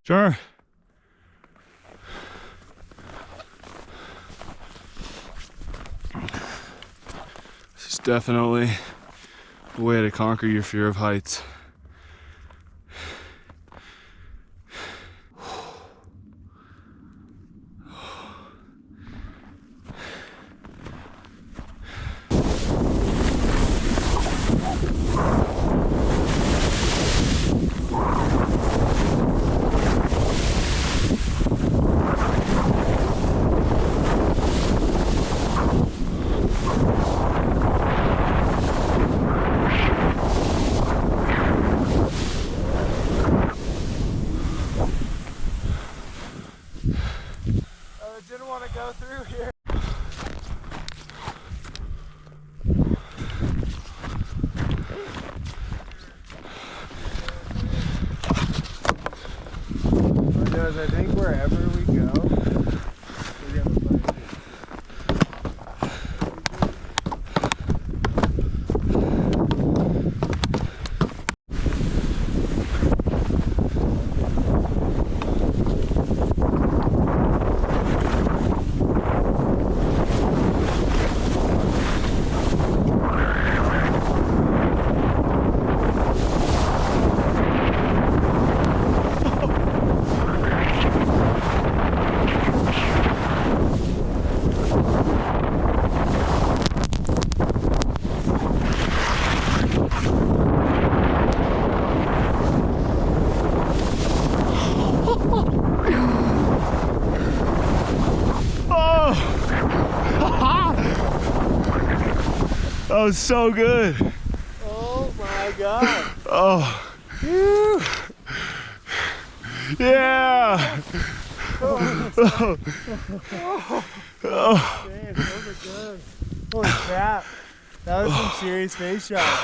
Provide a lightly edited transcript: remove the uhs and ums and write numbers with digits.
Sure. This is definitely a way to conquer your fear of heights. Didn't want to go through here. Because I think wherever we go, we're gonna find it. That was so good. Oh my god. Oh. Woo. Yeah. Oh. Man, those are good. Holy crap. That was some serious face shots.